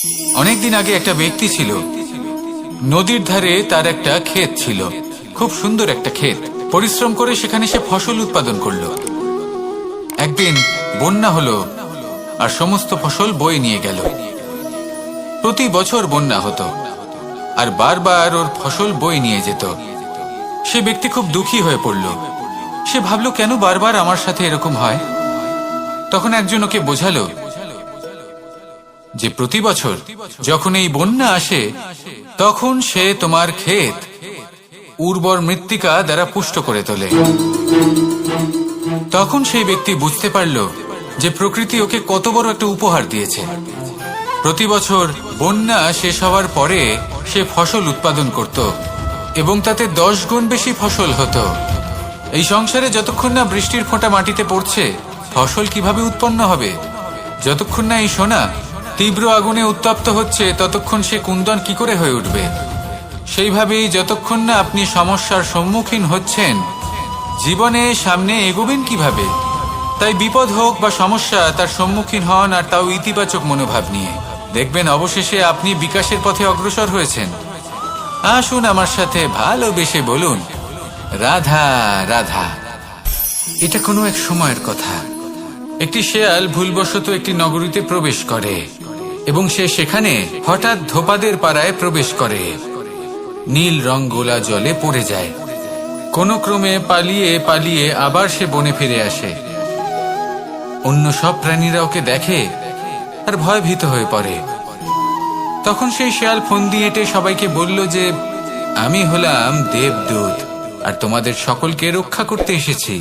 অনেকদিন আগে একটা ব্যক্তি ছিল, নদীর ধারে তার একটা ক্ষেত ছিল, খুব সুন্দর একটা ক্ষেত। পরিশ্রম করে সেখানে সে ফসল উৎপাদন করলো। একদিন বন্যা হলো আর সমস্ত ফসল বয়ে নিয়ে গেল। প্রতি বছর বন্যা হতো আর বারবার ওর ফসল বয়ে নিয়ে যেত। সে ব্যক্তি খুব দুঃখী হয়ে পড়ল। সে ভাবল, কেন বারবার আমার সাথে এরকম হয়? তখন একজন ওকে বোঝালো যে প্রতি বছর যখন এই বন্যা আসে তখন সে তোমার ক্ষেত উর্বর মৃত্তিকা দ্বারা পুষ্ট করে তোলে। তখন সেই ব্যক্তি বুঝতে পারল যে প্রকৃতি ওকে কত বড় একটা উপহার দিয়েছে। প্রতি বছর বন্যা শেষ হওয়ার পরে সে ফসল উৎপাদন করত এবং তাতে 10 গুণ বেশি ফসল হতো। এই সংসারে যতক্ষণ না বৃষ্টির ফোঁটা মাটিতে পড়ছে, ফসল কিভাবে উৎপন্ন হবে? যতক্ষণ না এই সোনা তীব্র আগুনে উত্তপ্ত হচ্ছে, ততক্ষণ সে কুন্দন কি করে হয়ে উঠবে? সেইভাবেই যতক্ষণ না আপনি সমস্যার সম্মুখীন হচ্ছেন, জীবনে সামনে এগোবেন কিভাবে? তাই বিপদ হোক বা সমস্যা, তার সম্মুখীন হন, আর তাও ইতিবাচক মনোভাব নিয়ে। দেখবেন অবশেষে আপনি বিকাশের পথে অগ্রসর হয়েছেন। আসুন আমার সাথে ভালোবেসে বলুন, রাধা রাধা। এটা কোনো এক সময়ের কথা। একটি শেয়াল ভুলবশত একটি নগরীতে প্রবেশ করে এবং সে সেখানে হঠাৎ ধোপাদের পাড়ায় প্রবেশ করে। নীল রং গোলা জলে পড়ে যায়। কোনো ক্রমে পালিয়ে পালিয়ে আবার সে বনে ফিরে আসে। অন্য সব প্রাণীরা ওকে দেখে আর ভয়ভীত হয়ে পড়ে। তখন সেই শেয়াল ফোন দিয়ে এটে সবাইকে বলল যে, আমি হলাম দেবদূত আর তোমাদের সকলকে রক্ষা করতে এসেছি।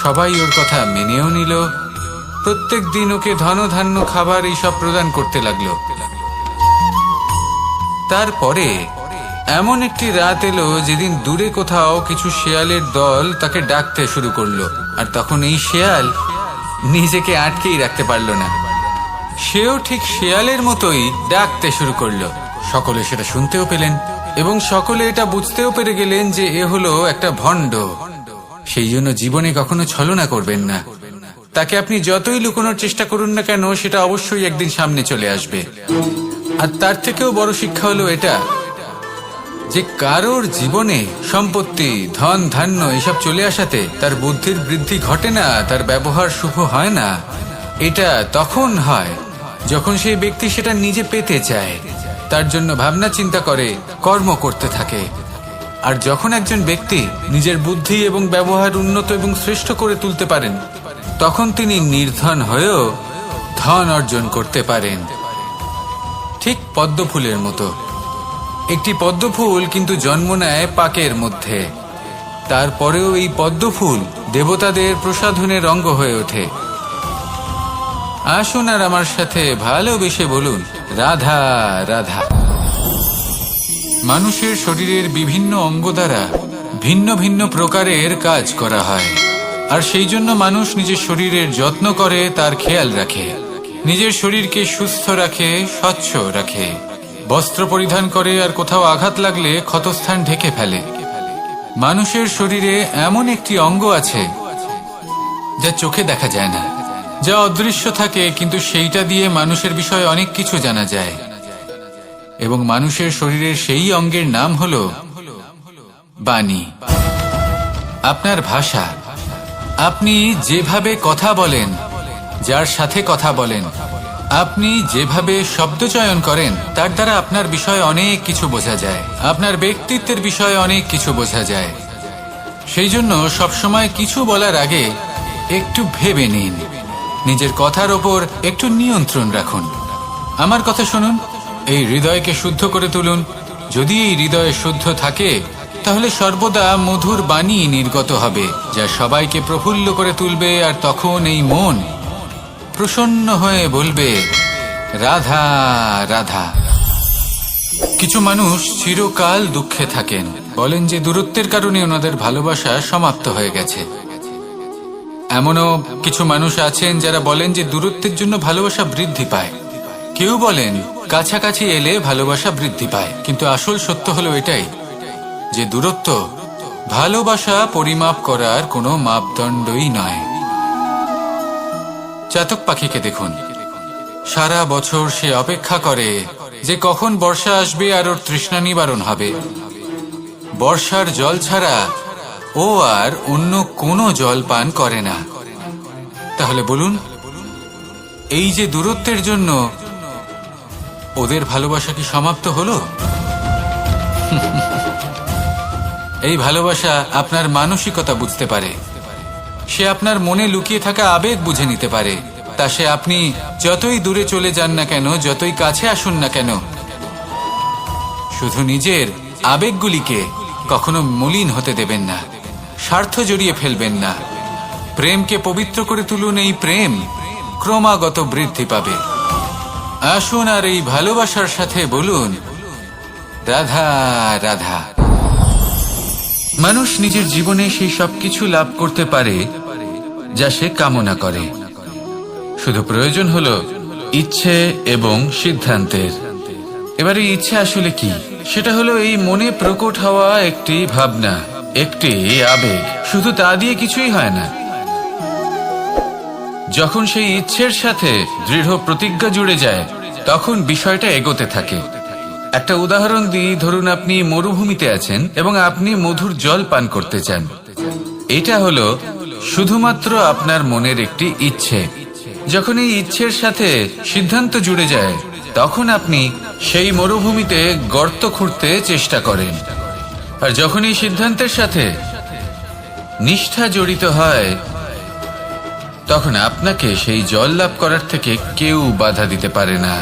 সবাই ওর কথা মেনেও নিল। প্রত্যেক দিন ওকে ধন ধান্য খাবার এইসব প্রদান করতে লাগলো। তারপরে এমন একটি রাত এলো যেদিন দূরে কোথাও কিছু শেয়ালের দল তাকে ডাকতে শুরু করলো। আর তখন এই শেয়াল নিজেকে আটকেই রাখতে পারল না। সেও ঠিক শেয়ালের মতোই ডাকতে শুরু করলো। সকলে সেটা শুনতেও পেলেন এবং সকলে এটা বুঝতেও পেরে গেলেন যে এ হলো একটা ভণ্ড। সেই জন্য জীবনে কখনো ছলনা করবেন না। তাকে আপনি যতই লুকোনোর চেষ্টা করুন না কেন, সেটা অবশ্যই একদিন সামনে চলে আসবে। আর তার থেকেও বড় শিক্ষা হলো এটা যে কারোর জীবনে সম্পত্তি, ধন ধান্য এসব চলে আসাতে তার বুদ্ধির বৃদ্ধি ঘটে না, তার ব্যবহার শুভ হয় না। এটা তখন হয় যখন সেই ব্যক্তি সেটা নিজে পেতে চায়, তার জন্য ভাবনা চিন্তা করে, কর্ম করতে থাকে। আর যখন একজন ব্যক্তি নিজের বুদ্ধি এবং ব্যবহার উন্নত এবং শ্রেষ্ঠ করে তুলতে পারেন, তখন তিনি নির্ধন হয়েও ধন অর্জন করতে পারেন। ঠিক পদ্ম ফুলের মতো। একটি পদ্ম ফুল কিন্তু জন্ম নেয় পাকের মধ্যে। তারপরেও এই পদ্ম ফুল দেবতাদের প্রসাধনের অঙ্গ হয়ে ওঠে। আসুন আর আমার সাথে ভালোবেসে বলুন, রাধা রাধা। মানুষের শরীরের বিভিন্ন অঙ্গ দ্বারা ভিন্ন ভিন্ন প্রকারের কাজ করা হয়, আর সেই জন্য মানুষ নিজের শরীরের যত্ন করে, তার খেয়াল রাখে, নিজের শরীরকে সুস্থ রাখে, স্বচ্ছ রাখে, বস্ত্র পরিধান করে, আর কোথাও আঘাত লাগলে ক্ষতস্থান ঢেকে ফেলে। মানুষের শরীরে এমন একটি অঙ্গ আছে যা চোখে দেখা যায় না, যা অদৃশ্য থাকে, কিন্তু সেইটা দিয়ে মানুষের বিষয়ে অনেক কিছু জানা যায়। এবং মানুষের শরীরের সেই অঙ্গের নাম হলো বাণী। আপনার ভাষা। আপনি যেভাবে কথা বলেন, যার সাথে কথা বলেন, আপনি যেভাবে শব্দ চয়ন করেন, তার দ্বারা আপনার বিষয়ে অনেক কিছু বোঝা যায়, আপনার ব্যক্তিত্বের বিষয়ে অনেক কিছু বোঝা যায়। সেই জন্য সবসময় কিছু বলার আগে একটু ভেবে নিন, নিজের কথার ওপর একটু নিয়ন্ত্রণ রাখুন। আমার কথা শুনুন, এই হৃদয়কে শুদ্ধ করে তুলুন। যদি এই হৃদয় শুদ্ধ থাকে, তাহলে সর্বদা মধুর বাণী নির্গত হবে, যা সবাইকে প্রফুল্ল করে তুলবে। আর তখন এই মন প্রসন্ন হয়ে বলবে, রাধা রাধা। কিছু মানুষ চিরকাল দুঃখে থাকেন, বলেন যে দূরত্বের কারণে ওনাদের ভালোবাসা সমাপ্ত হয়ে গেছে। এমনও কিছু মানুষ আছেন যারা বলেন যে দূরত্বের জন্য ভালোবাসা বৃদ্ধি পায়। কেউ বলেন কাছাকাছি এলে ভালোবাসা বৃদ্ধি পায়। কিন্তু আসল সত্য হলো এটাই যে দূরত্ব ভালোবাসা পরিমাপ করার কোনো মাপদণ্ডই নয়। চাতক পাখিকে দেখুন, সারা বছর সে অপেক্ষা করে যে কখন বর্ষা আসবে আর ওর তৃষ্ণা নিবারণ হবে। বর্ষার জল ছাড়া ও আর অন্য কোনো জল পান করে না। তাহলে বলুন, এই যে দূরত্বের জন্য ওদের ভালোবাসা কি সমাপ্ত হলো? এই ভালোবাসা আপনার মানসিকতা বুঝতে পারে, সে আপনার মনে লুকিয়ে থাকা আবেগ বুঝে নিতে পারে। তা সে আপনি যতই দূরে চলে যান না কেন, যতই কাছে আসুন না কেন, শুধু নিজের আবেগগুলিকে কখনো মলিন হতে দেবেন না, স্বার্থ জড়িয়ে ফেলবেন না। প্রেমকে পবিত্র করে তুলুন, এই প্রেম ক্রমাগত বৃদ্ধি পাবে। আসুন আর এই ভালোবাসার সাথে বলুন, রাধা রাধা। মানুষ নিজের জীবনে সেই সবকিছু লাভ করতে পারে যা সে কামনা করে। শুধু প্রয়োজন হলো ইচ্ছে এবং সিদ্ধান্তের। এবারে ইচ্ছে আসলে কি? সেটা হলো এই মনে প্রকট হওয়া একটি ভাবনা, একটি আবেগ। শুধু তা দিয়ে কিছুই হয় না। যখন সেই ইচ্ছের সাথে দৃঢ় প্রতিজ্ঞা জুড়ে যায়, তখন বিষয়টা এগোতে থাকে। একটা উদাহরণ দিই, ধরুন আপনি মরুভূমিতে আছেন এবং আপনি মধুর জল পান করতে চান। এটা হলো শুধুমাত্র আপনার মনের একটি ইচ্ছে। যখন এই ইচ্ছের সাথে সিদ্ধান্ত জুড়ে যায়, তখন আপনি সেই মরুভূমিতে গর্ত খুঁড়তে চেষ্টা করেন। আর যখন এই সিদ্ধান্তের সাথে নিষ্ঠা জড়িত হয়, তখন আপনাকে সেই জল লাভ করার থেকে কেউ বাধা দিতে পারে না।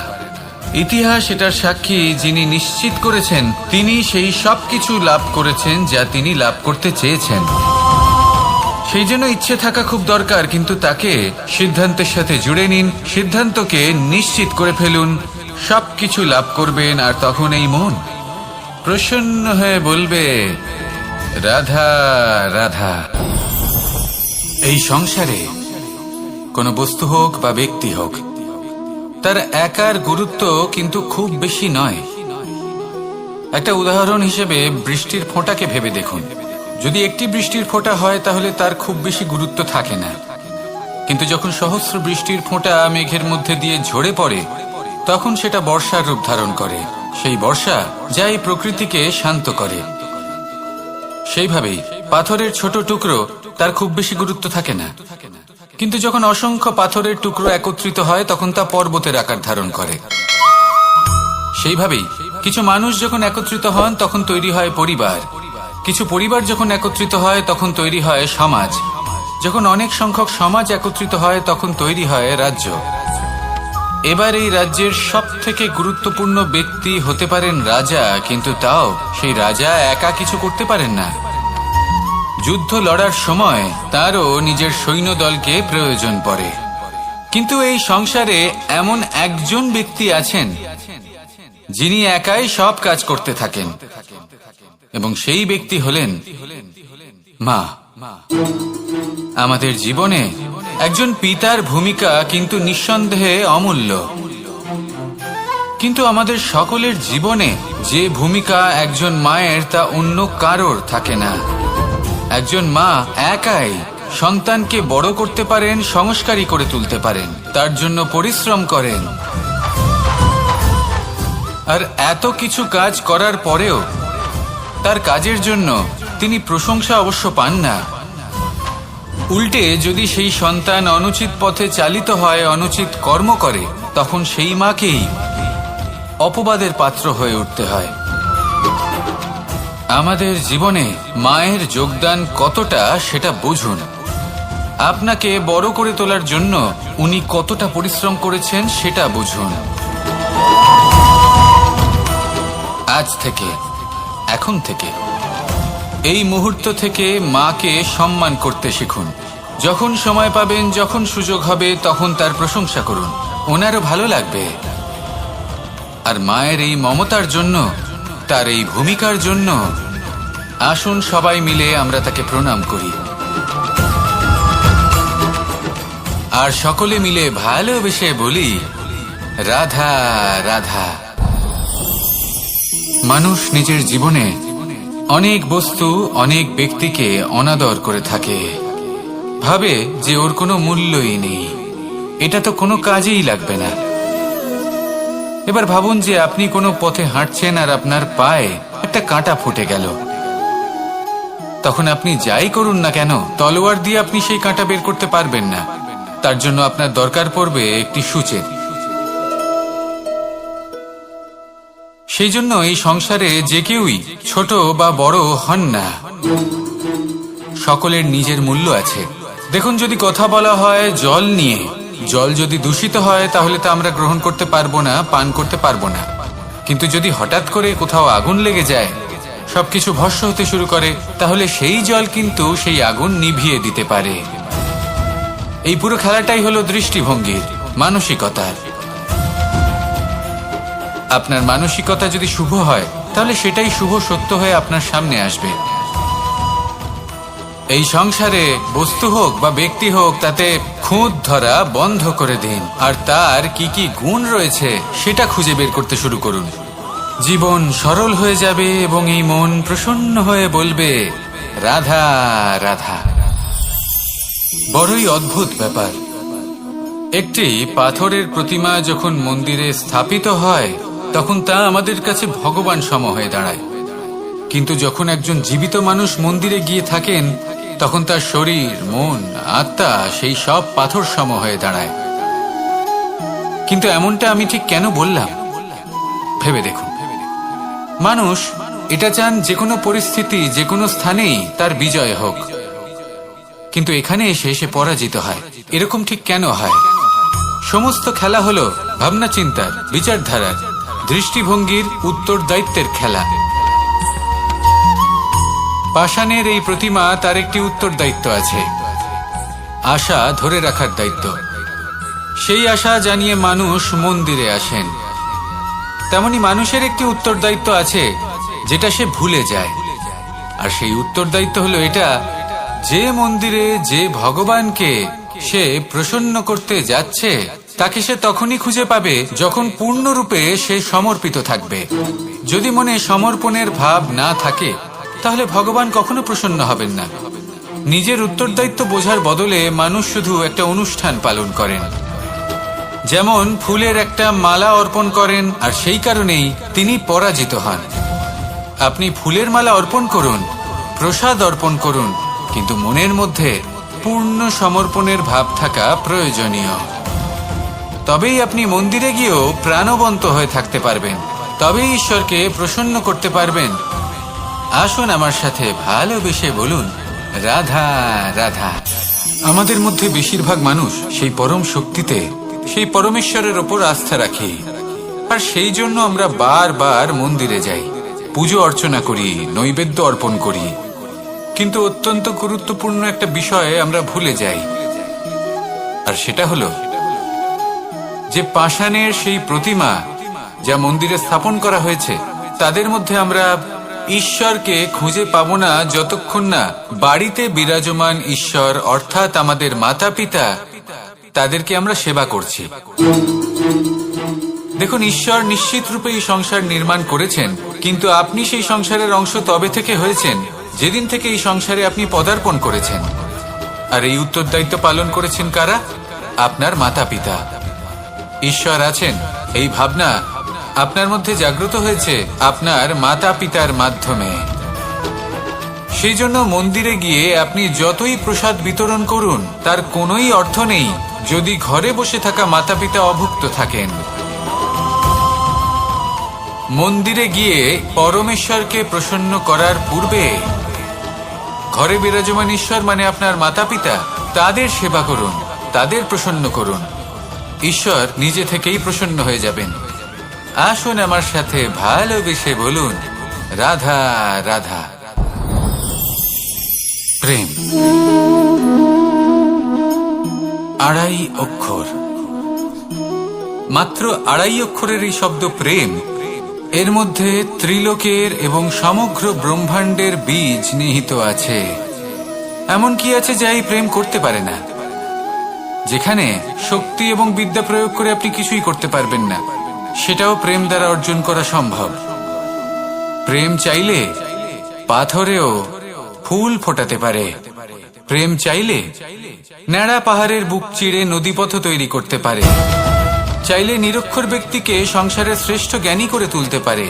ইতিহাস এটার সাক্ষী, যিনি নিশ্চিত করেছেন তিনি সেই সব কিছু লাভ করেছেন যা তিনি লাভ করতে চেয়েছেন। সেই জন্য ইচ্ছে থাকা খুব দরকার, কিন্তু তাকে সিদ্ধান্তের সাথে জুড়ে নিন, সিদ্ধান্তকে নিশ্চিত করে ফেলুন, সবকিছু লাভ করবেন। আর তখন এই মন প্রসন্ন হয়ে বলবে, রাধা রাধা। এই সংসারে কোনো বস্তু হোক বা ব্যক্তি হোক, তার একার গুরুত্ব কিন্তু খুব বেশি নয়। একটা উদাহরণ হিসেবে বৃষ্টির ফোঁটাকে ভেবে দেখুন। যদি একটি বৃষ্টির ফোঁটা হয় তাহলে তার খুব বেশি গুরুত্ব থাকে না, কিন্তু যখন সহস্র বৃষ্টির ফোঁটা মেঘের মধ্যে দিয়ে ঝরে পড়ে, তখন সেটা বর্ষার রূপ ধারণ করে। সেই বর্ষা যা এই প্রকৃতিকে শান্ত করে। সেইভাবেই পাথরের ছোট টুকরো, তার খুব বেশি গুরুত্ব থাকে না, কিন্তু যখন অসংখ্য পাথরের টুকরো একত্রিত হয় তখন তা পর্বতের আকার ধারণ করে। সেইভাবেই কিছু মানুষ যখন একত্রিত হন তখন তৈরি হয় পরিবার, কিছু পরিবার যখন একত্রিত হয় তখন তৈরি হয় সমাজ, যখন অনেক সংখ্যক সমাজ একত্রিত হয় তখন তৈরি হয় রাজ্য। এবার এই রাজ্যের সব থেকে গুরুত্বপূর্ণ ব্যক্তি হতে পারেন রাজা, কিন্তু তাও সেই রাজা একা কিছু করতে পারেন না। যুদ্ধ লড়ার সময় তারও নিজের সৈন্যদলকে প্রয়োজন পড়ে। কিন্তু এই সংসারে এমন একজন ব্যক্তি আছেন যিনি একাই সব কাজ করতে থাকেন, এবং সেই ব্যক্তি হলেন মা। আমাদের জীবনে একজন পিতার ভূমিকা কিন্তু নিঃসন্দেহে অমূল্য, কিন্তু আমাদের সকলের জীবনে যে ভূমিকা একজন মায়ের তা অন্য কারোর থাকে না। একজন মা একাই সন্তানকে বড় করতে পারেন, সংস্কারী করে তুলতে পারেন, তার জন্য পরিশ্রম করেন। আর এত কিছু কাজ করার পরেও তার কাজের জন্য তিনি প্রশংসা অবশ্য পান না। উল্টে যদি সেই সন্তান অনুচিত পথে চালিত হয়, অনুচিত কর্ম করে, তখন সেই মাকেই অপবাদের পাত্র হয়ে উঠতে হয়। আমাদের জীবনে মায়ের যোগদান কতটা সেটা বুঝুন। আপনাকে বড় করে তোলার জন্য উনি কতটা পরিশ্রম করেছেন সেটা বুঝুন। আজ থেকে, এখন থেকে, এই মুহূর্ত থেকে মাকে সম্মান করতে শিখুন। যখন সময় পাবেন, যখন সুযোগ হবে, তখন তার প্রশংসা করুন, ওনারও ভালো লাগবে। আর মায়ের এই মমতার জন্য, তার এই ভূমিকার জন্য আসুন সবাই মিলে আমরা তাকে প্রণাম করি, আর সকলে মিলে ভালোবেসে বলি, রাধা রাধা। মানুষ নিজের জীবনে অনেক বস্তু, অনেক ব্যক্তিকে অনাদর করে থাকে, ভাবে যে ওর কোনো মূল্যই নেই, এটা তো কোনো কাজেই লাগবে না। এবার ভাবুন যে আপনি কোনো পথে হাঁটছেন আর আপনার পায়ে একটা কাঁটা ফুটে গেল। তখন আপনি যাই করুন না কেন, তলোয়ার দিয়ে আপনি সেই কাঁটা বের করতে পারবেন না। তার জন্য আপনার দরকার পড়বে একটি সূচের। সেই জন্য এই সংসারে যে কেউই ছোট বা বড় হন না, সকলের নিজের মূল্য আছে। দেখুন, যদি কথা বলা হয় জল নিয়ে, জল যদি দূষিত হয় তাহলে তা আমরা গ্রহণ করতে পারবো না, পান করতে পারবো না। কিন্তু যদি হঠাৎ করে কোথাও আগুন লেগে যায়, সবকিছু ভস্ম হতে শুরু করে, তাহলে সেই জল কিন্তু সেই আগুন নিভিয়ে দিতে পারে। এই পুরো খেলাটাই হলো দৃষ্টিভঙ্গির, মানসিকতার। আপনার মানসিকতা যদি শুভ হয় তাহলে সেটাই শুভ সত্য হয়ে আপনার সামনে আসবে। এই সংসারে বস্তু হোক বা ব্যক্তি হোক, তাতে খুঁত ধরা বন্ধ করে দিন, আর তার কি কি গুণ রয়েছে সেটা খুঁজে বের করতে শুরু করুন। জীবন সরল হয়ে যাবে এবং এই মন প্রসন্ন হয়ে বলবে, রাধা রাধা। বড়ই অদ্ভুত ব্যাপার। একটি পাথরের প্রতিমা যখন মন্দিরে স্থাপিত হয় তখন তা আমাদের কাছে ভগবান সম হয়ে দাঁড়ায়। কিন্তু যখন একজন জীবিত মানুষ মন্দিরে গিয়ে থাকেন তখন তার শরীর, মন, আত্মা সেই সব পাথর সম হয়ে দাঁড়ায়। কিন্তু এমনটা আমি ঠিক কেন বললাম ভেবে দেখুন। মানুষ এটা চান যে কোনো পরিস্থিতি, যে কোনো স্থানেই তার বিজয় হোক, কিন্তু এখানে এসে সে পরাজিত হয়। এরকম ঠিক কেন হয়? সমস্ত খেলা হলো ভাবনা চিন্তার, বিচারধারার, দৃষ্টিভঙ্গির, উত্তরদায়িত্বের খেলা। পাষাণের এই প্রতিমা, তার একটি উত্তরদায়িত্ব আছে, আশা ধরে রাখার দায়িত্ব। সেই আশা জানিয়ে মানুষ মন্দিরে আসেন। তেমনি মানুষের একটি উত্তরদায়িত্ব আছে যেটা সে ভুলে যায়। আর সেই উত্তরদায়িত্ব হলো এটা, যে মন্দিরে যে ভগবানকে সে প্রসন্ন করতে যাচ্ছে তাকে সে তখনই খুঁজে পাবে যখন পূর্ণরূপে সে সমর্পিত থাকবে। যদি মনে সমর্পণের ভাব না থাকে তাহলে ভগবান কখনো প্রসন্ন হবেন না। নিজের উত্তরদায়িত্ব বোঝার বদলে মানুষ শুধু একটা অনুষ্ঠান পালন করেন। যেমন ফুলের একটা মালা অর্পণ করেন, আর সেই কারণেই তিনি পরাজিত হন। আপনি ফুলের মালা অর্পণ করুন, প্রসাদ অর্পণ করুন, কিন্তু মনের মধ্যে পূর্ণ সমর্পণের ভাব থাকা প্রয়োজনীয়। তবেই আপনি মন্দিরে গিয়েও প্রাণবন্ত হয়ে থাকতে পারবেন, তবেই ঈশ্বরকে প্রসন্ন করতে পারবেন। আসুন আমার সাথে ভালোবেসে বলুন, রাধা রাধা। আমাদের মধ্যে বেশিরভাগ মানুষ সেই পরম শক্তিতে, সেই পরমেশ্বরের ওপর আস্থা রাখি, আর সেই জন্য আমরা বারবার মন্দিরে যাই, পুজো অর্চনা করি, নৈবেদ্য অর্পণ করি। কিন্তু অত্যন্ত গুরুত্বপূর্ণ একটা বিষয়ে আমরা ভুলে যাই, আর সেটা হলো যে পাষাণের সেই প্রতিমা যা মন্দিরে স্থাপন করা হয়েছে, তাদের মধ্যে আমরা ঈশ্বরকে খুঁজে পাবো না যতক্ষণ না বাড়িতে বিরাজমান ঈশ্বর, অর্থাৎ আমাদের মাতা পিতা, তাদেরকে আমরা সেবা করছি। দেখুন, ঈশ্বর নিশ্চিত রূপে এই সংসার নির্মাণ করেছেন, কিন্তু আপনি সেই সংসারের অংশ তবে থেকে হয়েছেন যেদিন থেকে এই সংসারে আপনি পদার্পণ করেছেন। আর এই উত্তরদায়িত্ব পালন করেছেন কারা? আপনার মাতা পিতা। ঈশ্বর আছেন, এই ভাবনা আপনার মধ্যে জাগ্রত হয়েছে আপনার মাতা পিতার মাধ্যমে। সেই জন্য মন্দিরে গিয়ে আপনি যতই প্রসাদ বিতরণ করুন তার কোনোই অর্থ নেই যদি ঘরে বসে থাকা মাতা পিতা অভুক্ত থাকেন। মন্দিরে গিয়ে পরমেশ্বরকে প্রসন্ন করার পূর্বে ঘরে বিরাজমান ঈশ্বর মানে আপনার মাতা পিতা, তাদের সেবা করুন, তাদের প্রসন্ন করুন। ঈশ্বর নিজে থেকেই প্রসন্ন হয়ে যাবেন। আসুন আমার সাথে ভালোবেসে বলুন, রাধা রাধা। প্রেম আড়াই অক্ষর, মাত্র আড়াই অক্ষরের এই শব্দ প্রেম, এর মধ্যে ত্রিলোকের এবং সমগ্র ব্রহ্মাণ্ডের বীজ নিহিত আছে। এমন কি আছে যা এই প্রেম করতে পারে না? যেখানে শক্তি এবং বিদ্যা প্রয়োগ করে আপনি কিছুই করতে পারবেন না, সেটাও প্রেম দ্বারা অর্জন করা সম্ভব। প্রেম চাইলে পাথরেও ফুল ফোটাতে পারে। প্রেম চাইলে ন্যাড়া পাহাড়ের বুক চিড়ে নদীপথ তৈরি করতে পারে। চাইলে নিরক্ষর ব্যক্তিকে সংসারের শ্রেষ্ঠ জ্ঞানী করে তুলতে পারে।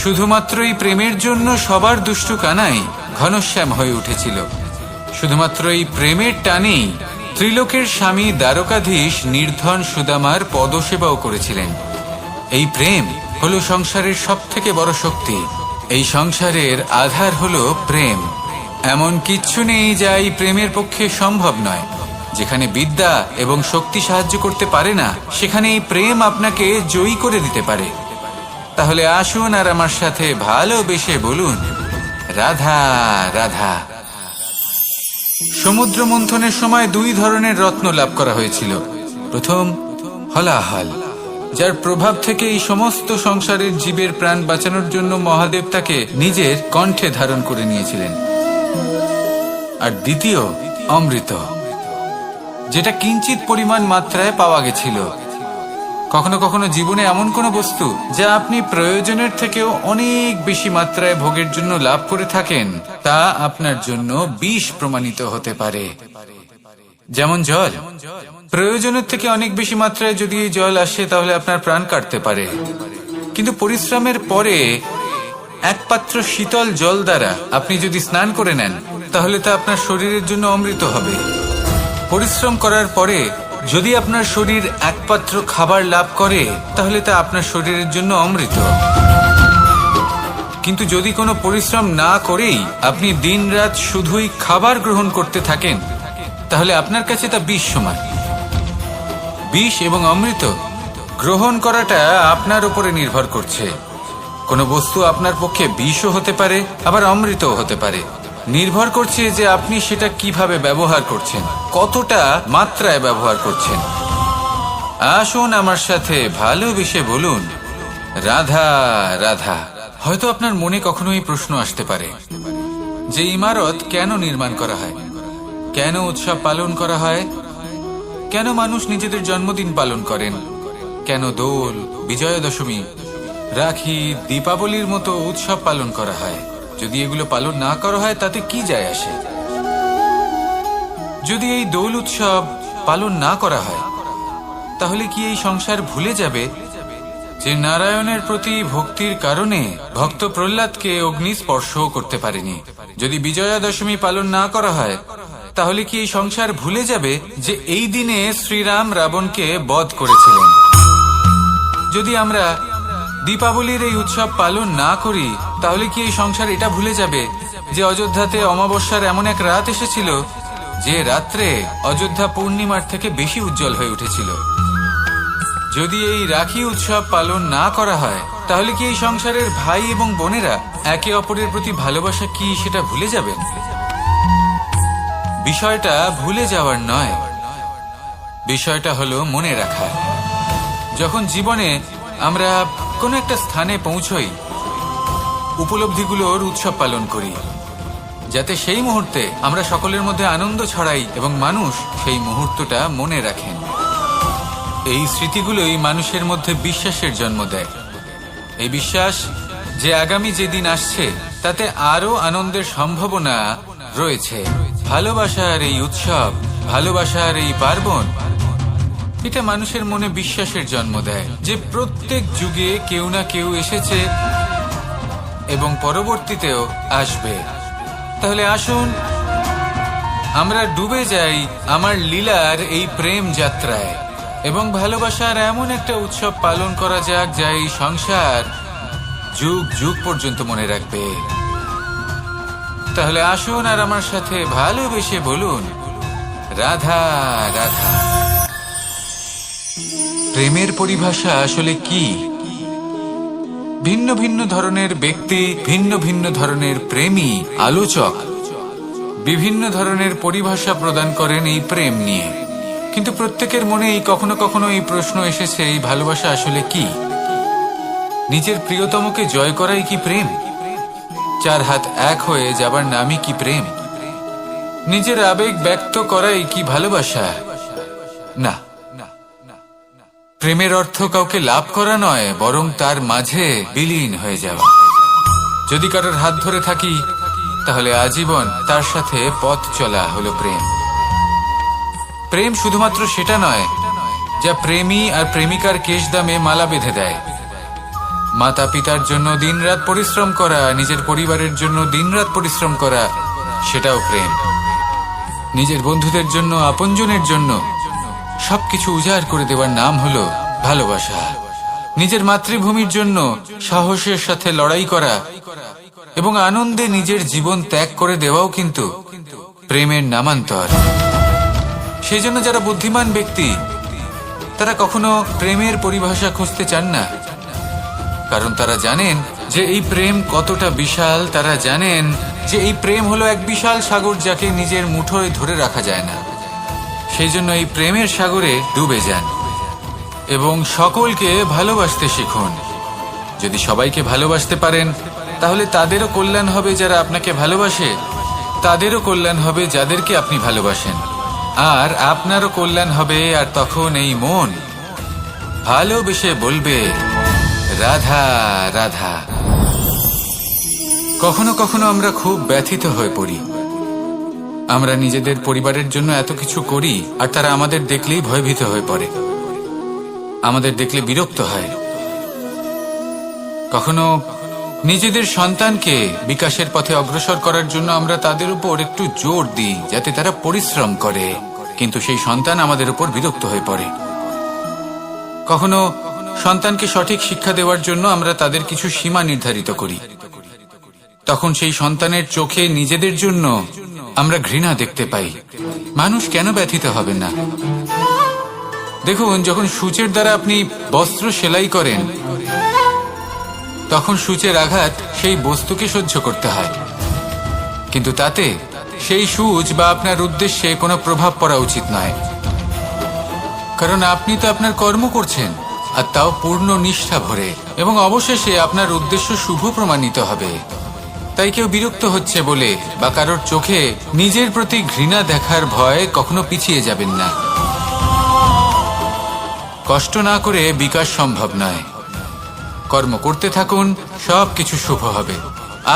শুধুমাত্র এই প্রেমের জন্য সবার দুষ্টু কানাই ঘনশ্যাম হয়ে উঠেছিল। শুধুমাত্র এই প্রেমের টানেই ত্রিলোকের স্বামী দ্বারকাধীশ নির্ধন সুদামার পদসেবাও করেছিলেন। এই প্রেম হলো সংসারের সবথেকে বড় শক্তি। এই সংসারের আধার হলো প্রেম। এমন কিচ্ছু নেই যা এই প্রেমের পক্ষে সম্ভব নয়। যেখানে বিদ্যা এবং শক্তি সাহায্য করতে পারে না, সেখানে এই প্রেম আপনাকে জয়ী করে দিতে পারে। তাহলে আসুন আর আমার সাথে ভালোবেসে বলুন, রাধা রাধা। সমুদ্র মন্থনের সময় দুই ধরনের রত্ন লাভ করা হয়েছিল। প্রথম হলাহল, যার প্রভাব থেকে এই সমস্ত সংসারের জীবের প্রাণ বাঁচানোর জন্য মহাদেব তাকে নিজের কণ্ঠে ধারণ করে নিয়েছিলেন। আর দ্বিতীয় অমৃত, যেটা কিঞ্চিত পরিমাণ মাত্রায় পাওয়া গেছিল। কখনো কখনো জীবনে এমন কোনো বস্তু যা আপনি প্রয়োজনের থেকেও অনেক বেশি মাত্রায় ভোগের জন্য লাভ করে থাকেন, তা আপনার জন্য বিষ প্রমাণিত হতে পারে। যেমন জল, প্রয়োজনের থেকে অনেক বেশি মাত্রায় যদি এই জল আসে তাহলে আপনার প্রাণ কাটতে পারে। কিন্তু পরিশ্রমের পরে এক পাত্র শীতল জল দ্বারা আপনি যদি স্নান করে নেন, তাহলে তা আপনার শরীরের জন্য অমৃত হবে। পরিশ্রম করার পরে যদি আপনার শরীর এক পাত্র খাবার লাভ করে, তাহলে তা আপনার শরীরের জন্য অমৃত। কিন্তু যদি কোনো পরিশ্রম না করেই আপনি দিনরাত শুধুই খাবার গ্রহণ করতে থাকেন, তাহলে আপনার কাছে তা বিষ সমান। বিষ এবং অমৃত গ্রহণ করাটা আপনার উপরে নির্ভর করছে। কোনো বস্তু আপনার পক্ষে বিষও হতে পারে, আবার অমৃতও হতে পারে। নির্ভর করছে যে আপনি সেটা কিভাবে ব্যবহার করছেন, কতটা মাত্রায় ব্যবহার করছেন। আসুন আমার সাথে ভালোবেসে বলুন, রাধা রাধা। হয়তো আপনার মনে কখনো এই প্রশ্ন আসতে পারে যে ইমারত কেন নির্মাণ করা হয়, কেন উৎসব পালন করা হয়, কেন মানুষ নিজেদের জন্মদিন পালন করেন, কেন দোল, বিজয়া দশমী, রাখি, দীপাবলির মতো উৎসব পালন করা হয়। যদি এগুলো পালন না করা হয় তাতে কি যায় আসে? যদি এই দোল উৎসব পালন না করা হয়, তাহলে কি এই সংসার ভুলে যাবে যে নারায়ণের প্রতি ভক্তির কারণে ভক্ত প্রহ্লাদকে অগ্নি স্পর্শও করতে পারেনি? যদি বিজয়া দশমী পালন না করা হয়, তাহলে কি এই সংসার ভুলে যাবে যে এই দিনে শ্রীরাম রাবণকে বধ করেছিলেন? যদি আমরা দীপাবলির এই উৎসব পালন না করি, তাহলে কি এই সংসার এটা ভুলে যাবে যে অযোধ্যাতে অমাবস্যার এমন এক রাত এসেছিল যে রাত্রে অযোধ্যা পূর্ণিমার থেকে বেশি উজ্জ্বল হয়ে উঠেছিল? যদি এই রাখি উৎসব পালন না করা হয়, তাহলে কি এই সংসারের ভাই এবং বোনেরা একে অপরের প্রতি ভালোবাসা কি সেটা ভুলে যাবেন? বিষয়টা ভুলে যাওয়ার নয়, বিষয়টা হলো মনে রাখা। যখন জীবনে আমরা কোনো একটা স্থানে পৌঁছই, উপলব্ধিগুলোর উৎসব পালন করি, যাতে সেই মুহূর্তে আমরা সকলের মধ্যে আনন্দ ছড়াই এবং মানুষ সেই মুহূর্তটা মনে রাখেন। এই স্মৃতিগুলোই মানুষের মধ্যে বিশ্বাসের জন্ম দেয়। এই বিশ্বাস যে আগামী যেদিন আসছে তাতে আরো আনন্দের সম্ভাবনা রয়েছে। ভালোবাসার এই উৎসব, ভালোবাসার এই পার্বণ, এটা মানুষের মনে বিশ্বাসের জন্ম দেয় যে প্রত্যেক যুগে কেউ না কেউ এসেছে এবং পরবর্তীতেও আসবে। তাহলে আসুন আমরা ডুবে যাই আমার লীলার এই প্রেম যাত্রায় এবং ভালোবাসার এমন একটা উৎসব পালন করা যাক যা এই সংসার যুগ যুগ পর্যন্ত মনে রাখবে। তাহলে আসুন আর আমার সাথে ভালোবেসে বলুন, রাধা রাধা। প্রেমের পরিভাষা আসলে কি? ভিন্ন ভিন্ন ধরনের ব্যক্তি, ভিন্ন ভিন্ন ধরনের প্রেমী আলোচক বিভিন্ন ধরনের পরিভাষা প্রদান করেন এই প্রেম নিয়ে। কিন্তু প্রত্যেকের মনেই কখনো কখনো এই প্রশ্ন এসেছে, এই ভালোবাসা আসলে কি? নিজের প্রিয়তমকে জয় করাই কি প্রেম? চার হাত এক হয়ে যাবার নামই কি প্রেম? নিজের আবেগ ব্যক্ত করাই কি ভালোবাসা? না, প্রেমের অর্থ কাউকে লাভ করা নয়, বরং তার মাঝে বিলীন হয়ে যাওয়া। যদি কারোর হাত ধরে থাকি, তাহলে আজীবন তার সাথে পথ চলা হলো প্রেম। প্রেম শুধুমাত্র সেটা নয় যা প্রেমী আর প্রেমিকার কেশ দামে মালা বেঁধে দেয়। মাতা পিতার জন্য দিনরাত পরিশ্রম করা, নিজের পরিবারের জন্য দিনরাত পরিশ্রম করা, সেটাও প্রেম। নিজের বন্ধুদের জন্য, আপনজনের জন্য সবকিছু উজাড় করে দেওয়ার নাম হলো ভালোবাসা। নিজের মাতৃভূমির জন্য সাহসের সাথে লড়াই করা এবং আনন্দে নিজের জীবন ত্যাগ করে দেওয়াও কিন্তু প্রেমের নামান্তর। সেই জন্য যারা বুদ্ধিমান ব্যক্তি তারা কখনো প্রেমের পরিভাষা খুঁজতে চান না, কারণ তারা জানেন যে এই প্রেম কতটা বিশাল। তারা জানেন যে এই প্রেম হলো এক বিশাল সাগর, যাকে নিজের মুঠোয় ধরে রাখা যায় না। সেই জন্য এই প্রেমের সাগরে ডুবে যান এবং সকলকে ভালোবাসতে শিখুন। যদি সবাইকে ভালোবাসতে পারেন তাহলে তাদেরও কল্যাণ হবে যারা আপনাকে ভালোবাসে, তাদেরও কল্যাণ হবে যাদেরকে আপনি ভালোবাসেন, আর আপনারও কল্যাণ হবে। আর তখন এই মন ভালোবেসে বলবে, রাধা রাধা। কখনো কখনো আমরা খুব ব্যথিত হয়ে পড়ি। আমরা নিজেদের পরিবারের জন্য এত কিছু করি আর তারা আমাদের দেখলেই ভয়ভীত হয়ে পড়ে, আমাদের দেখলে বিরক্ত হয়। কখনো নিজেদের সন্তানকে বিকাশের পথে অগ্রসর করার জন্য আমরা তাদের উপর একটু জোর দিই যাতে তারা পরিশ্রম করে, কিন্তু সেই সন্তান আমাদের উপর বিরক্ত হয়ে পড়ে। কখনো সন্তানকে সঠিক শিক্ষা দেওয়ার জন্য আমরা তাদের কিছু সীমা নির্ধারিত করি, তখন সেই সন্তানের চোখে নিজেদের জন্য আমরা ঘৃণা দেখতে পাই। মানুষ কেন ব্যথিত হবেন না? দেখুন, যখন সূচের দ্বারা আপনি বস্ত্র সেলাই করেন তখন সূচের আঘাত সেই বস্তুকে সহ্য করতে হয়, কিন্তু তাতে সেই সূচ বা আপনার উদ্দেশ্যে কোনো প্রভাব পড়া উচিত নয়, কারণ আপনি তো আপনার কর্ম করছেন, আর তাও পূর্ণ নিষ্ঠা ভরে, এবং অবশেষে আপনার উদ্দেশ্য শুভ প্রমাণিত হবে। তাই কেউ বিরক্ত হচ্ছে বলে বা কারোর চোখে নিজের প্রতি ঘৃণা দেখার ভয় কখনো পিছিয়ে যাবেন না। কষ্ট না করে বিকাশ সম্ভব নয়। কর্ম করতে থাকুন, সব কিছু শুভ হবে।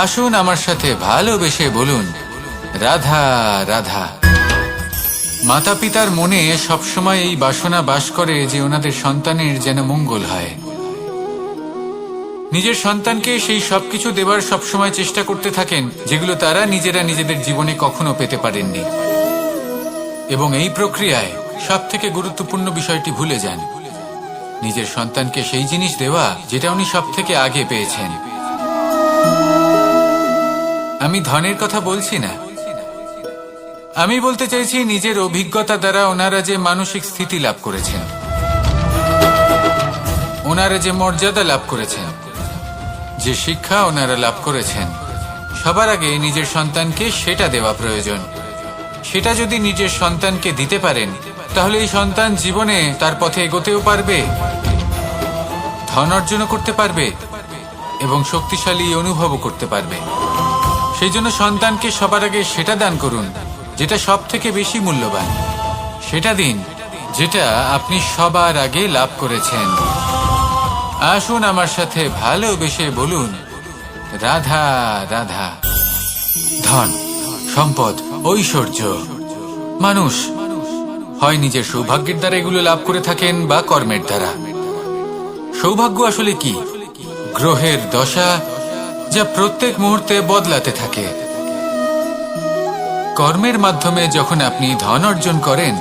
আসুন আমার সাথে ভালোবেসে বলুন, রাধা রাধা। মাতা পিতার মনে সবসময় এই বাসনা বাস করে যে ওনাদের সন্তানের যেন মঙ্গল হয়। নিজের সন্তানকে সেই সবকিছু দেবার সবসময় চেষ্টা করতে থাকেন যেগুলো তারা নিজেরা নিজেদের জীবনে কখনো পেতে পারেননি, এবং এই প্রক্রিয়ায় সব থেকে গুরুত্বপূর্ণ বিষয়টি ভুলে যান, নিজের সন্তানকে সেই জিনিস দেওয়া যেটা উনি সব থেকে আগে পেয়েছেন। আমি ধনের কথা বলছি না, আমি বলতে চাইছি নিজের অভিজ্ঞতা দ্বারা ওনারা যে মানসিক স্থিতি লাভ করেছেন, ওনারা যে মর্যাদা লাভ করেছেন, যে শিক্ষা ওনারা লাভ করেছেন, সবার আগে নিজের সন্তানকে সেটা দেওয়া প্রয়োজন। সেটা যদি নিজের সন্তানকে দিতে পারেন তাহলে এই সন্তান জীবনে তার পথে এগোতেও পারবে, ধন অর্জন করতে পারবে এবং শক্তিশালী অনুভবও করতে পারবে। সেই জন্য সন্তানকে সবার আগে সেটা দান করুন যেটা সব থেকে বেশি মূল্যবান। সেটা দিন যেটা আপনি সবার আগে লাভ করেছেন। আসুন আমার সাথে ভালোবেসে বলুন, রাধা রাধা। ধন, সম্পদ, ঐশ্বর্য, মানুষ হয় নিজের সৌভাগ্যের দ্বারা এগুলো লাভ করে থাকেন বা কর্মের দ্বারা। সৌভাগ্য আসলে কি? গ্রহের দশা যা প্রত্যেক মুহূর্তে বদলাতে থাকে। কর্মের মাধ্যমে যখন আপনি ধন অর্জন করেন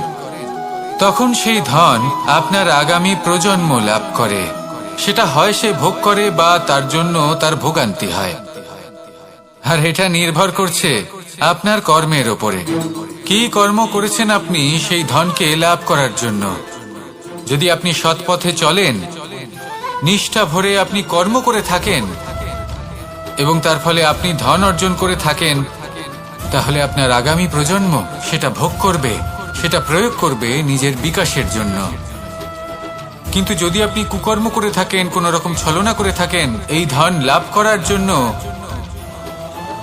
তখন সেই ধন আপনার আগামী প্রজন্ম লাভ করে। সেটা হয় সে ভোগ করে বা তার জন্য তার ভোগান্তি হয়, আর এটা নির্ভর করছে আপনার কর্মের ওপরে। কি কর্ম করেছেন আপনি সেই ধনকে লাভ করার জন্য? যদি আপনি সৎ পথে চলেন, নিষ্ঠা ভরে আপনি কর্ম করে থাকেন এবং তার ফলে আপনি ধন অর্জন করে থাকেন, তাহলে আপনার আগামী প্রজন্ম সেটা ভোগ করবে, সেটা প্রয়োগ করবে নিজের বিকাশের জন্য। কিন্তু যদি আপনি কুকর্ম করে থাকেন, কোন রকম ছলনা করে থাকেন এই ধন লাভ করার জন্য,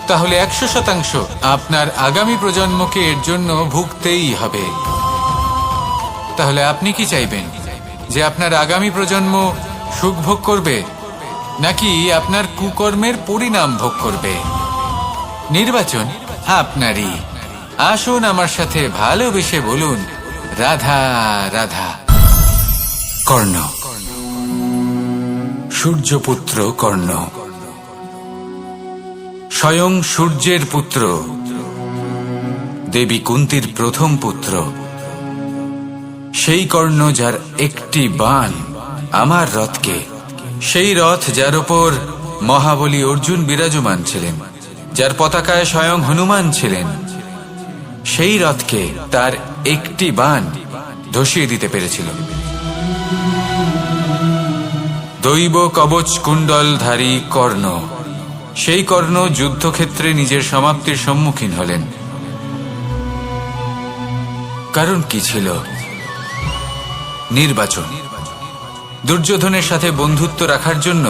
তাহলে 100% আপনার আগামী প্রজন্মকে এর জন্য ভুগতেই হবে। তাহলে আপনি কি চাইবেন? যে আপনার আগামী প্রজন্ম সুখ ভোগ করবে নাকি আপনার কুকর্মের পরিণাম ভোগ করবে? নির্বাচন আপনারই। আসুন আমার সাথে ভালোবেসে বলুন, রাধা রাধা। কর্ণ, সূর্যপুত্র কর্ণ, স্বয়ং সূর্যের পুত্র, দেবী কুন্তির প্রথম পুত্র। সেই কর্ণ যার একটি বাণ আমার রথকে, সেই রথ যার ওপর মহাবলী অর্জুন বিরাজমান ছিলেন, যার পতাকায় স্বয়ং হনুমান ছিলেন, সেই রথকে তার একটি বাণ ধসিয়ে দিতে পেরেছিল। দৈব কবচ কুণ্ডলধারী কর্ণ, সেই কর্ণ যুদ্ধক্ষেত্রে নিজের সমাপ্তির সম্মুখীন হলেন। কারণ কি ছিল? নির্বাচন। দুর্যোধনের সাথে বন্ধুত্ব রাখার জন্য,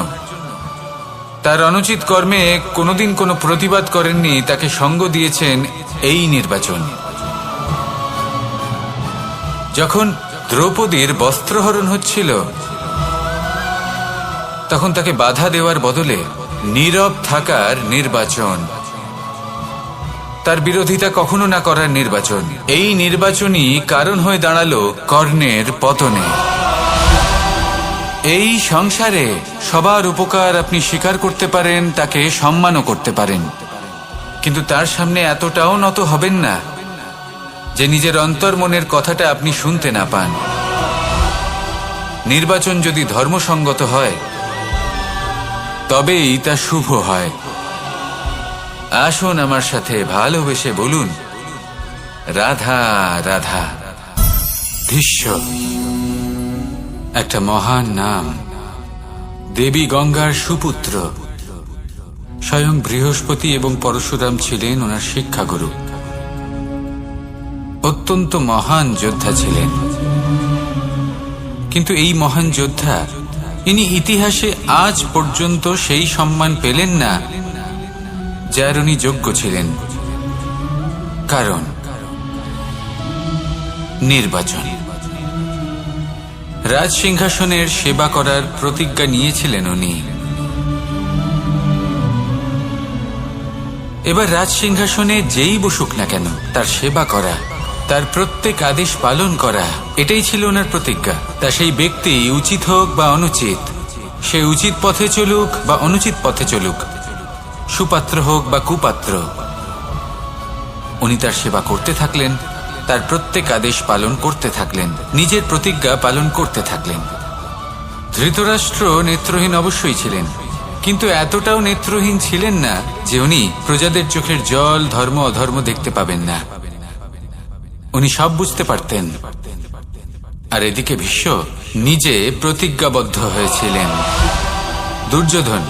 তার অনুচিত কর্মে কোনোদিন কোনো প্রতিবাদ করেননি, তাকে সঙ্গ দিয়েছেন এই নির্বাচন। যখন দ্রৌপদীর বস্ত্রহরণ হচ্ছিল, তখন তাকে বাধা দেওয়ার বদলে নীরব থাকার নির্বাচন, তার বিরোধিতা কখনো না করার নির্বাচন। এই নির্বাচনই কারণ হয়ে দাঁড়ালো কর্ণের পতনে। এই সংসারে সবার উপকার আপনি স্বীকার করতে পারেন, তাকে সম্মানও করতে পারেন, কিন্তু তার সামনে এতটাও নত হবেন না যে নিজের অন্তর্মনের কথাটা আপনি শুনতে না পান। নির্বাচন যদি ধর্মসঙ্গত হয়, তবেই তা শুভ হয়। আসুন আমার সাথে ভালোবেসে বলুন, রাধা রাধা। ভীষ্ম একটা মহান নাম, দেবী গঙ্গার সুপুত্র। স্বয়ং বৃহস্পতি এবং পরশুরাম ছিলেন ওনার শিক্ষাগুরু। অত্যন্ত মহান যোদ্ধা ছিলেন, কিন্তু এই মহান যোদ্ধা, ইনি ইতিহাসে আজ পর্যন্ত সেই সম্মান পেলেন না যার উনি যোগ্য ছিলেন। কারণ নির্বাচন। রাজ সিংহাসনের সেবা করার প্রতিজ্ঞা নিয়েছিলেন উনি। এবার রাজ সিংহাসনে যেই বসুক না কেন, তার সেবা করা, তার প্রত্যেক আদেশ পালন করা, এটাই ছিল ওনার প্রতিজ্ঞা। তা সেই ব্যক্তি উচিত হোক বা অনুচিত, সে উচিত পথে চলুক বা অনুচিত পথে চলুক, সুপাত্র হোক বা কুপাত্র, উনি তার সেবা করতে থাকলেন, তার প্রত্যেক আদেশ পালন করতে থাকলেন, নিজের প্রতিজ্ঞা পালন করতে থাকলেন। ধৃতরাষ্ট্র নেত্রহীন অবশ্যই ছিলেন, কিন্তু এতটাও নেত্রহীন ছিলেন না যে উনি প্রজাদের চোখের জল, ধর্ম অধর্ম দেখতে পাবেন না। উনি সব বুঝতে পারতেন। আর এদিকে ভীষ্ম নিজে প্রতিজ্ঞাবদ্ধ হয়েছিলেন। দুর্যোধন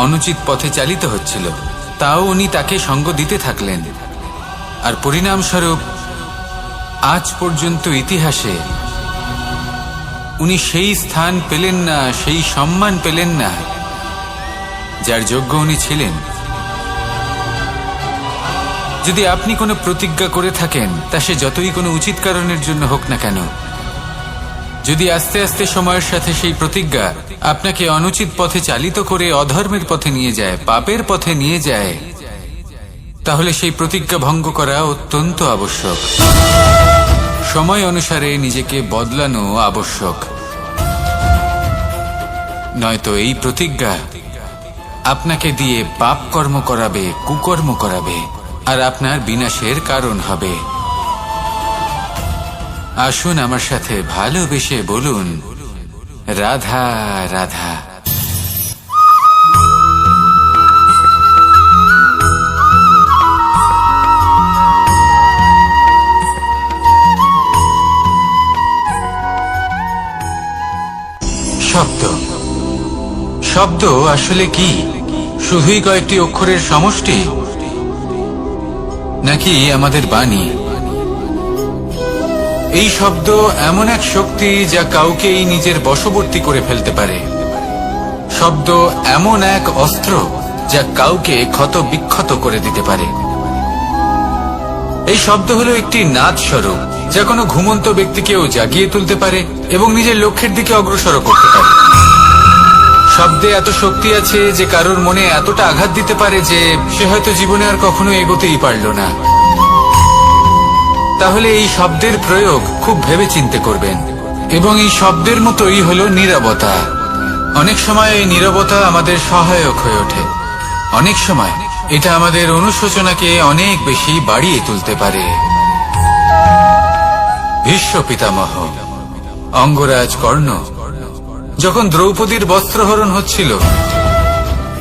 অনুচিত পথে চালিত হচ্ছিল, তাও উনি তাকে সঙ্গ দিতে থাকলেন। আর পরিণামস্বরূপ আজ পর্যন্ত ইতিহাসে উনি সেই স্থান পেলেন না, সেই সম্মান পেলেন না যার যোগ্য উনি ছিলেন। যদি আপনি কোনো প্রতিজ্ঞা করে থাকেন, তা সে যতই কোনো উচিত কারণের জন্য হোক না কেন, যদি আস্তে আস্তে সময়ের সাথে সেই প্রতিজ্ঞা আপনাকে অনুচিত পথে চালিত করে অধর্মের পথে নিয়ে যায়, পাপের পথে নিয়ে যায়, তাহলে সেই প্রতিজ্ঞা ভঙ্গ করা অত্যন্ত আবশ্যক। সময় অনুসারে নিজেকে বদলানো আবশ্যক, নয়তো এই প্রতিজ্ঞা আপনাকে দিয়ে পাপ কর্ম করাবে, কুকর্ম করাবে, আর আপনার বিনাশের কারণ হবে। আসুন আমার সাথে ভালোবেসে বলুন, রাধা রাধা। শব্দ। শব্দ আসলে কি? শুধুই কয়েকটি অক্ষরের সমষ্টি, নাকি আমাদের বাণী? এই শব্দ এমন এক শক্তি যা কাউকেই নিজের বশবর্তী করে ফেলতে পারে। শব্দ এমন এক অস্ত্র যা কাউকে ক্ষত বিক্ষত করে দিতে পারে। এই শব্দ হলো একটি নাদ স্বরূপ, যা কোনো ঘুমন্ত ব্যক্তিকেও জাগিয়ে তুলতে পারে এবং নিজের লক্ষ্যের দিকে অগ্রসর করতে পারে। শব্দে এত শক্তি আছে যে কারোর মনে এতটা আঘাত দিতে পারে যে সে হয়তো জীবনে আর কখনো এগোতেই পারল না। তাহলে এই শব্দের প্রয়োগ খুব ভেবে চিন্তে করবেন। এবং এই শব্দের মতোই হলো নীরবতা। অনেক সময় এই নীরবতা আমাদের সহায়ক হয়ে ওঠে, অনেক সময় এটা আমাদের অনুশোচনাকে অনেক বেশি বাড়িয়ে তুলতে পারে। ভীষ্ম পিতামহ, অঙ্গরাজ কর্ণ যখন দ্রৌপদীর বস্ত্রহরণ হচ্ছিল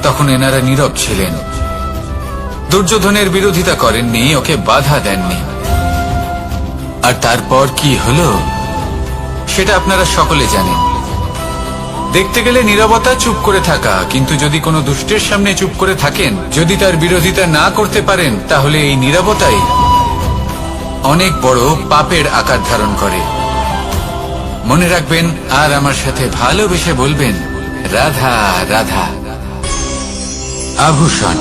তখন এনারা নীরব ছিলেন, দুর্যোধনের বিরোধিতা করেননি, ওকে বাধা দেননি। আর তারপর কি হলো সেটা আপনারা সকলে জানেন। দেখতে গেলে নীরবতা চুপ করে থাকা, কিন্তু যদি কোনো দুষ্টের সামনে চুপ করে থাকেন, যদি তার বিরোধিতা না করতে পারেন, তাহলে এই নীরবতাই অনেক বড় পাপের আকার ধারণ করে। মনে রাখবেন আর আমার সাথে ভালোবেসে বলবেন, রাধা রাধা। আভূষণ,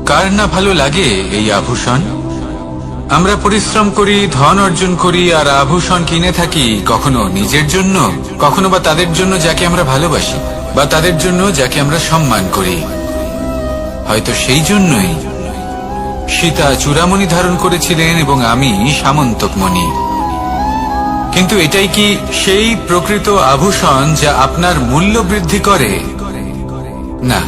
কার না ভালো লাগে এই আভূষণ? আমরা পরিশ্রম করি, ধন অর্জন করি, আর আভূষণ কিনে থাকি, কখনো নিজের জন্য, কখনো বা তাদের জন্য যাকে আমরা ভালোবাসি, বা তাদের জন্য যাকে আমরা সম্মান করি। হয়তো সেই জন্যই সীতা চূড়ামণি ধারণ করেছিলেন এবং আমি সামন্তকমণি। কিন্তু এটাই কি সেই প্রকৃত আভূষণ যা আপনার মূল্য বৃদ্ধি করে? না।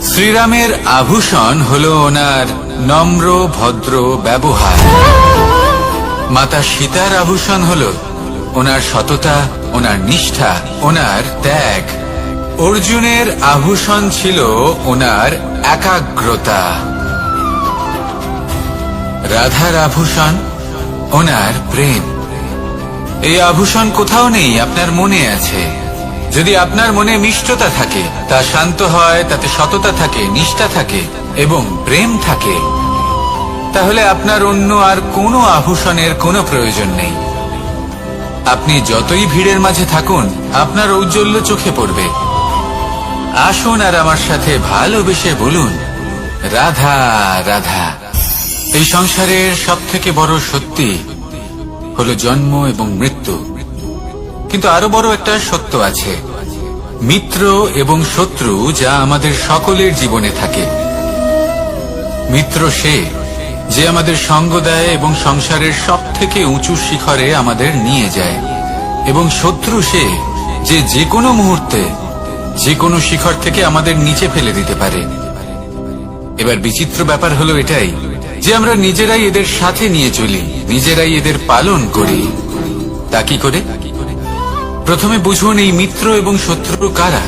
শ্রীরামের আভূষণ হলো ওনার নম্র ভদ্র ব্যবহার। মাতা সীতার আভূষণ হলো ওনার সততা, ওনার নিষ্ঠা, ওনার ত্যাগ। অর্জুনের আভূষণ ছিল ওনার একাগ্রতা। রাধার আভূষণ ওনার প্রেম। এই আভূষণ কোথাও নেই, আপনার মনে আছে। যদি আপনার মনে মিষ্টতা থাকে, তা শান্ত হয়, তাতে সততা থাকে, নিষ্ঠা থাকে এবং প্রেম থাকে, তাহলে আপনার অন্য আর কোনো আভূষণের কোনো প্রয়োজন নেই। আপনি যতই ভিড়ের মাঝে থাকুন, আপনার ঔজ্জ্বল্য চোখে পড়বে। আসুন আর আমার সাথে ভালোবেসে বলুন, রাধা রাধা। এই সংসারের সব থেকে বড় সত্যি হলো জন্ম এবং মৃত্যু, কিন্তু আরো বড় একটা সত্য আছে, মিত্র এবং শত্রু, যা আমাদের সকলের জীবনে থাকে। মিত্র সে যে আমাদের সঙ্গ দেয় এবং সংসারের সব থেকে উঁচু শিখরে আমাদের নিয়ে যায়, এবং শত্রু সে যে যে কোনো মুহূর্তে যে কোনো শিখর থেকে আমাদের নিচে ফেলে দিতে পারে। এবার বিচিত্র ব্যাপার হলো এটাই যে আমরা নিজেরাই এদের সাথে নিয়ে চলি, নিজেরাই এদের পালন করি। তা কি করে? প্রথমে বুঝুন এই মিত্র এবং শত্রু কারা।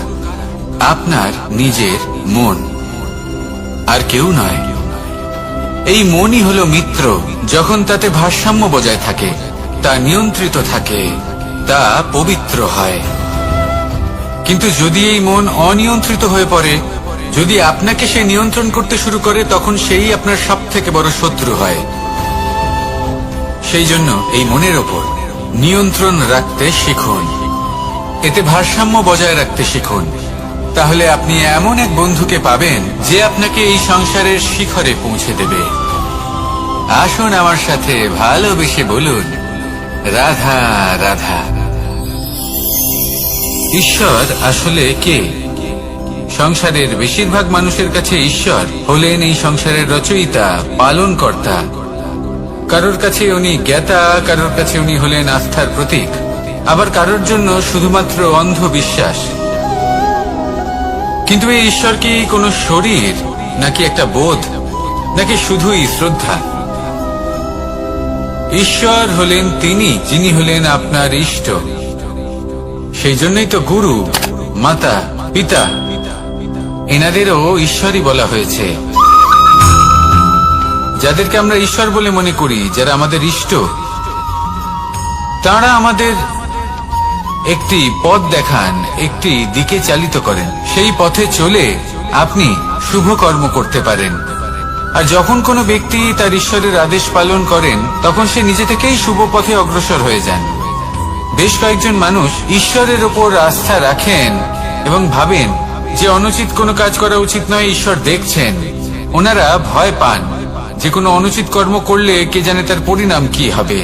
আপনার নিজের মন, আর কেউ নয়। এই মনই হলো মিত্র যখন তাতে ভারসাম্য বজায় থাকে, তা নিয়ন্ত্রিত থাকে, তা পবিত্র হয়। কিন্তু যদি এই মন অনিয়ন্ত্রিত হয়ে পড়ে, যদি আপনাকে সে নিয়ন্ত্রণ করতে শুরু করে, তখন সেই আপনার সব থেকে বড় শত্রু হয়। সেই জন্য এই মনের ওপর নিয়ন্ত্রণ রাখতে শিখুন, এতে ভারসাম্য বজায় রাখতে শিখুন। তাহলে আপনি এমন এক বন্ধুকে পাবেন যে আপনাকে এই সংসারের শিখরে পৌঁছে দেবে। আসুন আমার সাথে ভালোবেসে বলুন, রাধা রাধা। ঈশ্বর আসলে কে? সংসারের বেশিরভাগ মানুষের কাছে ঈশ্বর হলেন এই সংসারের রচয়িতা, পালনকর্তা। কারোর কাছে উনি জ্ঞাতা, কারোর কাছে উনি হলেন আস্থার প্রতীক, আবার কারোর জন্য শুধুমাত্র অন্ধ বিশ্বাস। কিন্তু এই ঈশ্বর কি কোনো শরীর, নাকি একটা বোধ, নাকি শুধুই শ্রদ্ধা? ঈশ্বর হলেন তিনি যিনি হলেন আপনার ইষ্ট। সেই জন্যই তো গুরু, মাতা, পিতা এনাদেরও ঈশ্বরই বলা হয়েছে। যাদেরকে আমরা ঈশ্বর বলে মনে করি, যারা আমাদের ইষ্ট, তারা আমাদের একটি পথ দেখান, একটি দিকে চালিত করেন। সেই পথে চলে আপনি শুভ কর্ম করতে পারেন। আর যখন কোনো ব্যক্তি তার ঈশ্বরের আদেশ পালন করেন, তখন সে নিজে থেকেই শুভ পথে অগ্রসর হয়ে যান। বেশ কয়েকজন মানুষ ঈশ্বরের ওপর আস্থা রাখেন এবং ভাবেন যে অনুচিত কোনো কাজ করা উচিত নয়, ঈশ্বর দেখছেন। ওনারা ভয় পান যে কোনো অনুচিত কর্ম করলে কে জানে তার পরিণাম কি হবে।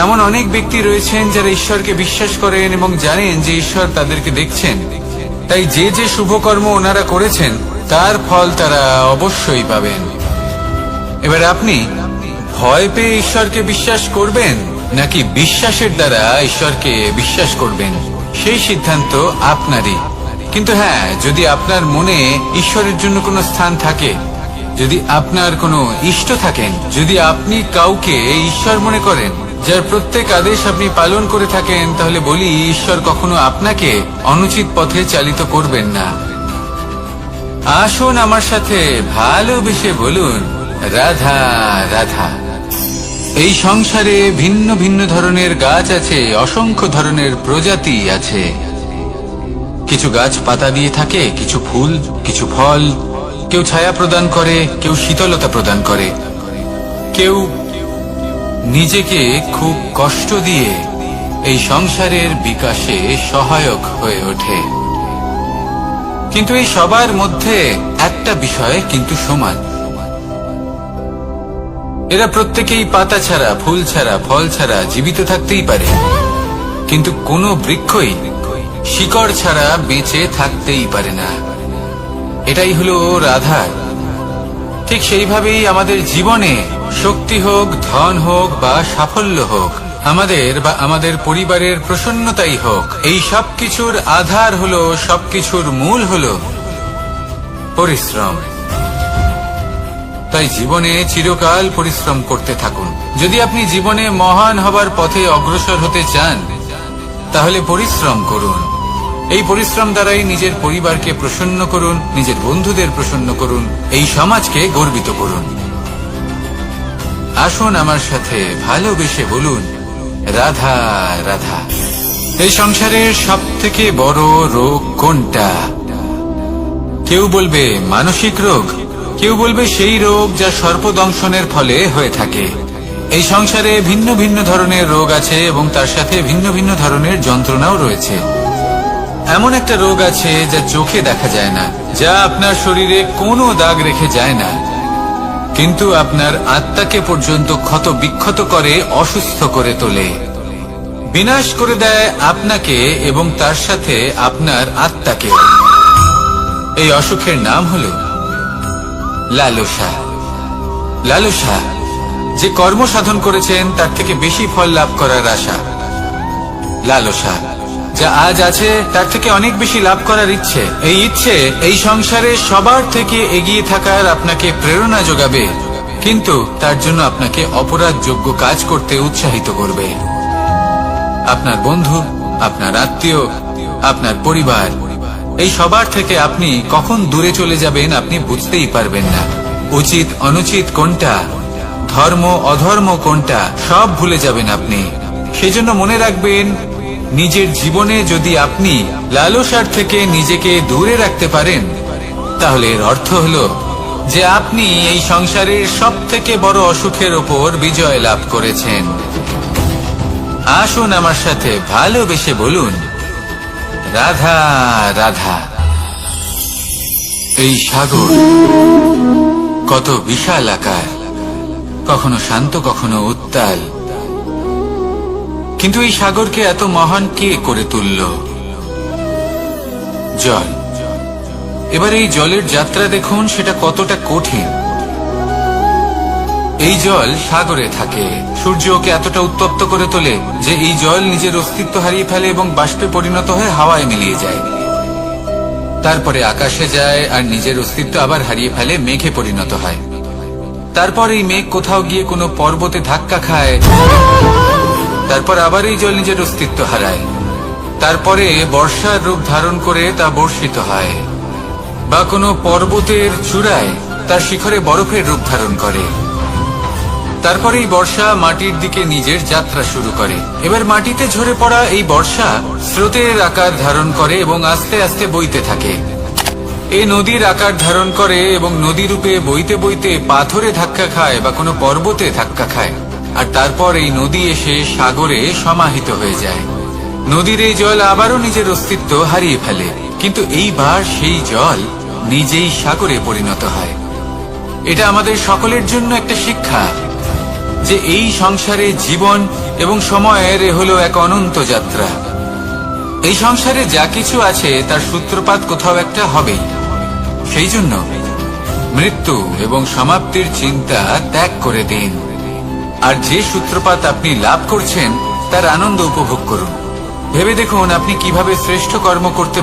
এমন অনেক ব্যক্তি রয়েছেন যারা ঈশ্বরকে বিশ্বাস করেন এবং জানেন যে ঈশ্বর তাদেরকে দেখছেন, তাই যে যে শুভ কর্ম ওনারা করেছেন তার ফল তারা অবশ্যই পাবেন। এবার আপনি ভয় পেয়ে ঈশ্বরকে বিশ্বাস করবেন, নাকি বিশ্বাসের দ্বারা ঈশ্বরকে বিশ্বাস করবেন, সেই সিদ্ধান্ত আপনারই। কিন্তু হ্যাঁ, যদি আপনার মনে ঈশ্বরের জন্য কোনো স্থান থাকে, যদি আপনার কোনো ইষ্ট থাকেন, যদি আপনি কাউকে ঈশ্বর মনে করেন, যার প্রত্যেক আদেশ আপনি পালন করে থাকেন, তাহলে বলি ঈশ্বর কখনো আপনাকে অনুচিত পথে চালিত করবেন না। আসুন আমার সাথে ভালোবেসে বলুন, রাধা রাধা। এই সংসারে ভিন্ন ভিন্ন ধরনের গাছ আছে, অসংখ্য ধরনের প্রজাতি আছে। কিছু গাছ পাতা দিয়ে থাকে, কিছু ফুল, কিছু ফল। কেউ ছায়া প্রদান করে, কেউ শীতলতা প্রদান করে, কেউ নিজেকে খুব কষ্ট দিয়ে এই সংসারের বিকাশে সহায়ক হয়ে ওঠে। কিন্তু এই সবার মধ্যে একটা বিষয় কিন্তু সমান, এরা প্রত্যেকেই পাতা ছাড়া, ফুল ছাড়া, ফল ছাড়া জীবিত থাকতেই পারে, কিন্তু কোনো বৃক্ষই শিকড় ছাড়া বেঁচে থাকতেই পারে না। এটাই হলো রাধার। ঠিক সেইভাবেই আমাদের জীবনে শক্তি হোক, ধন হোক বা সাফল্য হোক, আমাদের বা আমাদের পরিবারের প্রসন্নতাই হোক, এই সবকিছুর আধার হলো, সবকিছুর মূল হলো পরিশ্রম। তাই জীবনে চিরকাল পরিশ্রম করতে থাকুন। যদি আপনি জীবনে মহান হবার পথে অগ্রসর হতে চান, তাহলে পরিশ্রম করুন। এই পরিশ্রম দ্বারাই নিজের পরিবারকে প্রসন্ন করুন, নিজের বন্ধুদের প্রসন্ন করুন, এই সমাজকে গর্বিত করুন। আসুন আমার সাথে ভালোবেসে বলুন, রাধা রাধা। এই সংসারের সব থেকে বড় রোগ কোনটা? কেউ বলবে মানসিক রোগ, কেউ বলবে সেই রোগ যা সর্পদংশনের ফলে হয়ে থাকে। এই সংসারে ভিন্ন ভিন্ন ধরনের রোগ আছে এবং তার সাথে ভিন্ন ভিন্ন ধরনের যন্ত্রণাও রয়েছে। এমন একটা রোগ আছে যা চোখে দেখা যায় না, যা আপনার শরীরে কোনো দাগ রেখে যায় না, কিন্তু আপনার আত্মাকে পর্যন্ত ক্ষত বিক্ষত করে, অসুস্থ করে তোলে, বিনাশ করে দেয় আপনাকে এবং তার সাথে আপনার আত্মাকে। এই অসুখের নাম হলো লালসা। লালসা, যে কর্ম সাধন করেছেন তার থেকে বেশি ফল লাভ করার আশা। লালসা, যা আজ আছে তার থেকে অনেক বেশি লাভ করার ইচ্ছে। এই ইচ্ছে এই সংসারে সবার থেকে এগিয়ে থাকার আপনাকে প্রেরণা যোগাবে, কিন্তু তার জন্য আপনাকে অপরাধযোগ্য কাজ করতে উৎসাহিত করবে। আপনার বন্ধু, আপনার আত্মীয়, আপনার পরিবার, এই সবার থেকে আপনি কখন দূরে চলে যাবেন আপনি বুঝতেই পারবেন না। উচিত অনুচিত কোনটা, ধর্ম অধর্ম কোনটা, সব ভুলে যাবেন আপনি। সেজন্য মনে রাখবেন, নিজের জীবনে যদি আপনি লালসার থেকে নিজেকে দূরে রাখতে পারেন, তাহলে এর অর্থ হলো যে আপনি এই সংসারের সব থেকে বড় অসুখের ওপর বিজয় লাভ করেছেন। আসুন আমার সাথে ভালোবেসে বলুন, রাধা রাধা। এই সাগর কত বিশাল আকার, কখনো শান্ত কখনো উত্তাল, কিন্তু এই সাগরকে এত মহান কে করে তুলল? জল। এবার এই জলের যাত্রা দেখুন, সেটা কতটা কঠিন। এই জল সাগরে থাকে, সূর্য ওকে এতটা উত্তপ্ত করে তোলে যে এই জল নিজের অস্তিত্ব হারিয়ে ফেলে এবং বাষ্পে পরিণত হয়ে হাওয়ায় মিলিয়ে যায়। তারপরে আকাশে যায় আর নিজের অস্তিত্ব আবার হারিয়ে ফেলে, মেঘে পরিণত হয়। তারপর এই মেঘ কোথাও গিয়ে কোনো পর্বতে ধাক্কা খায়, তারপর আবার এই জল নিজের অস্তিত্ব হারায়। তারপরে বর্ষার রূপ ধারণ করে তা বর্ষিত হয়, বা কোনো পর্বতের চূড়ায় তার শিখরে বরফের রূপ ধারণ করে। তারপরে এই বর্ষা মাটির দিকে নিজের যাত্রা শুরু করে। এবার মাটিতে ঝরে পড়া এই বর্ষা স্রোতের আকার ধারণ করে এবং আস্তে আস্তে বইতে থাকে। এ নদীর আকার ধারণ করে এবং নদী রূপে বইতে বইতে পাথরে ধাক্কা খায় বা কোনো পর্বতে ধাক্কা খায়, আর তারপর এই নদী এসে সাগরে সমাহিত হয়ে যায়। নদীর এই জল আবারও নিজের অস্তিত্ব হারিয়ে ফেলে, কিন্তু এইবার সেই জল নিজেই সাগরে পরিণত হয়। এটা আমাদের সকলের জন্য একটা শিক্ষা যে এই সংসারে জীবন এবং সময়ের হলো এক অনন্ত যাত্রা। এই সংসারে যা কিছু আছে তার সূত্রপাত কোথাও একটা হবেই। সেই জন্য মৃত্যু এবং সমাপ্তির চিন্তা ত্যাগ করে দিন। আর যে সূত্রপাত আপনি লাভ করছেন তার আনন্দ উপভোগ করুন। ভেবে দেখুন আপনি কিভাবে শ্রেষ্ঠ কর্ম করতে